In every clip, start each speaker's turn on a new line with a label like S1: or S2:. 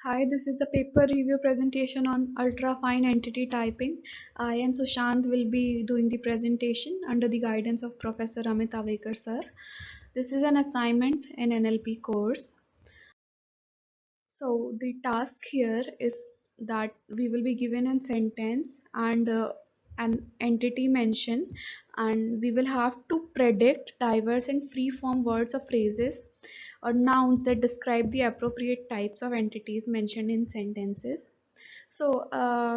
S1: Hi, this is a paper review presentation on ultra-fine entity typing. I and Sushant will be doing the presentation under the guidance of Professor Amit Avekar sir. This is an assignment in NLP course. So the task here is that we will be given a sentence and an entity mention, and we will have to predict diverse and free form words or phrases or nouns that describe the appropriate types of entities mentioned in sentences. So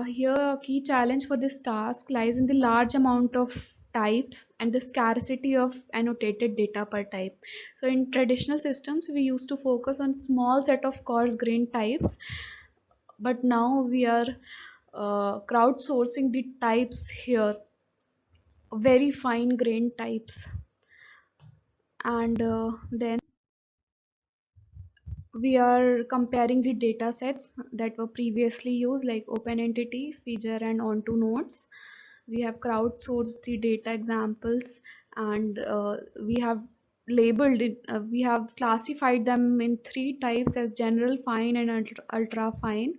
S1: here a key challenge for this task lies in the large amount of types and the scarcity of annotated data per type. So in traditional systems, we used to focus on small set of coarse grained types, but now we are crowdsourcing the types here, very fine grained types. And then we are comparing the data sets that were previously used, like open entity, feature, and onto nodes. We have crowdsourced the data examples, and we have labeled it, we have classified them in three types as general, fine, and ultra fine.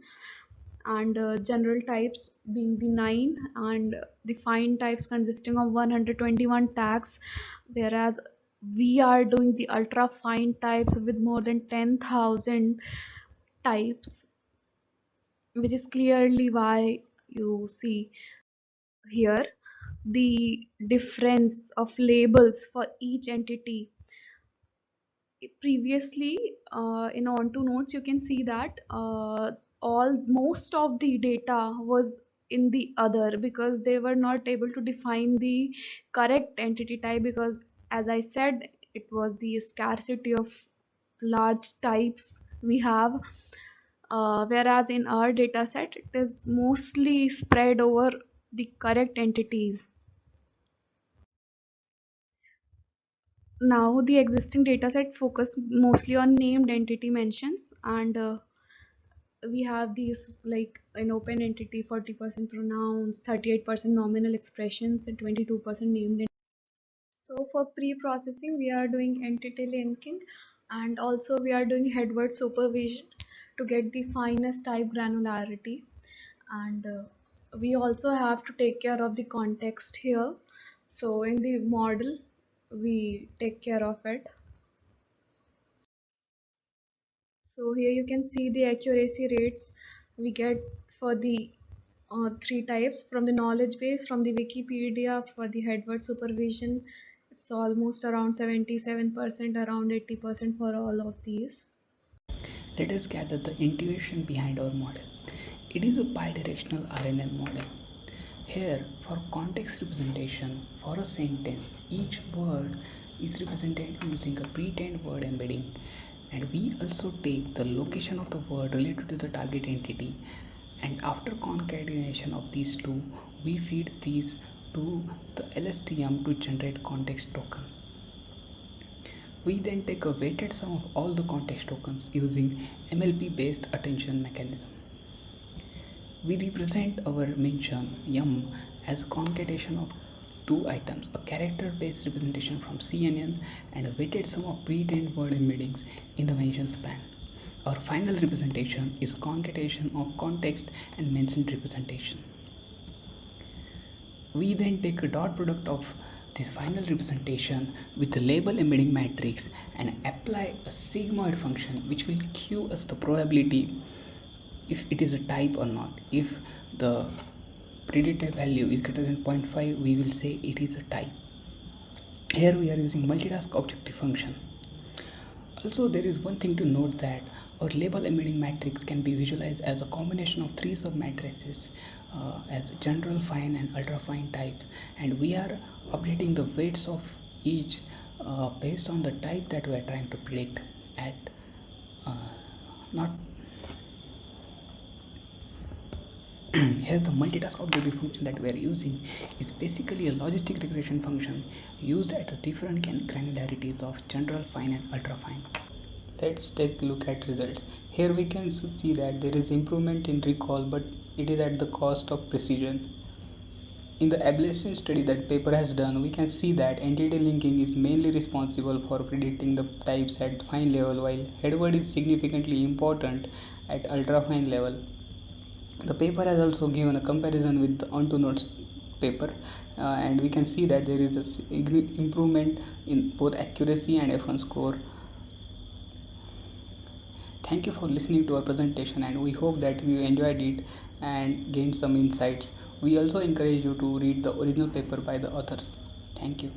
S1: And general types being the 9, and the fine types consisting of 121 tags, whereas we are doing the ultra fine types with more than 10,000 types, which is clearly why you see here the difference of labels for each entity. Previously, in onto nodes, you can see that all most of the data was in the other, because they were not able to define the correct entity type, because as I said, it was the scarcity of large types we have, whereas in our data set it is mostly spread over the correct entities. Now the existing dataset focus mostly on named entity mentions, and we have these, like an open entity, 40% pronouns, 38% nominal expressions, and 22% named. So for pre-processing, we are doing entity linking, and also we are doing headword supervision to get the finest type granularity. And we also have to take care of the context here. So in the model, we take care of it. So here you can see the accuracy rates we get for the three types from the knowledge base, from the Wikipedia. For the headword supervision, it's almost around 77%, around 80% for all of these.
S2: Let us gather the intuition behind our model. It is a bidirectional RNN model. Here, for context representation, for a sentence, each word is represented using a pretend word embedding, and we also take the location of the word related to the target entity, and after concatenation of these two, we feed these to the LSTM to generate context token. We then take a weighted sum of all the context tokens using MLP based attention mechanism. We represent our mention yum as a concatenation of two items, a character based representation from CNN and a weighted sum of pretend word embeddings in the mention span. Our final representation is a concatenation of context and mentioned representation. We then take a dot product of this final representation with the label embedding matrix and apply a sigmoid function which will give us the probability if it is a type or not. If the predicted value is greater than 0.5, we will say it is a type. Here we are using multitask objective function. Also, there is one thing to note that our label embedding matrix can be visualized as a combination of three submatrices as general, fine, and ultra fine types, and we are updating the weights of each based on the type that we are trying to predict at not here the multitask objective function that we are using is basically a logistic regression function used at the different granularities of general, fine, and ultra fine. Let's take a look at results. Here we can see that there is improvement in recall, but it is at the cost of precision. In the ablation study that paper has done, we can see that entity linking is mainly responsible for predicting the types at fine level, while headword is significantly important at ultrafine level. The paper has also given a comparison with the onto notes paper, and we can see that there is a improvement in both accuracy and F1 score. Thank you for listening to our presentation, and we hope that you enjoyed it and gained some insights. We also encourage you to read the original paper by the authors. Thank you.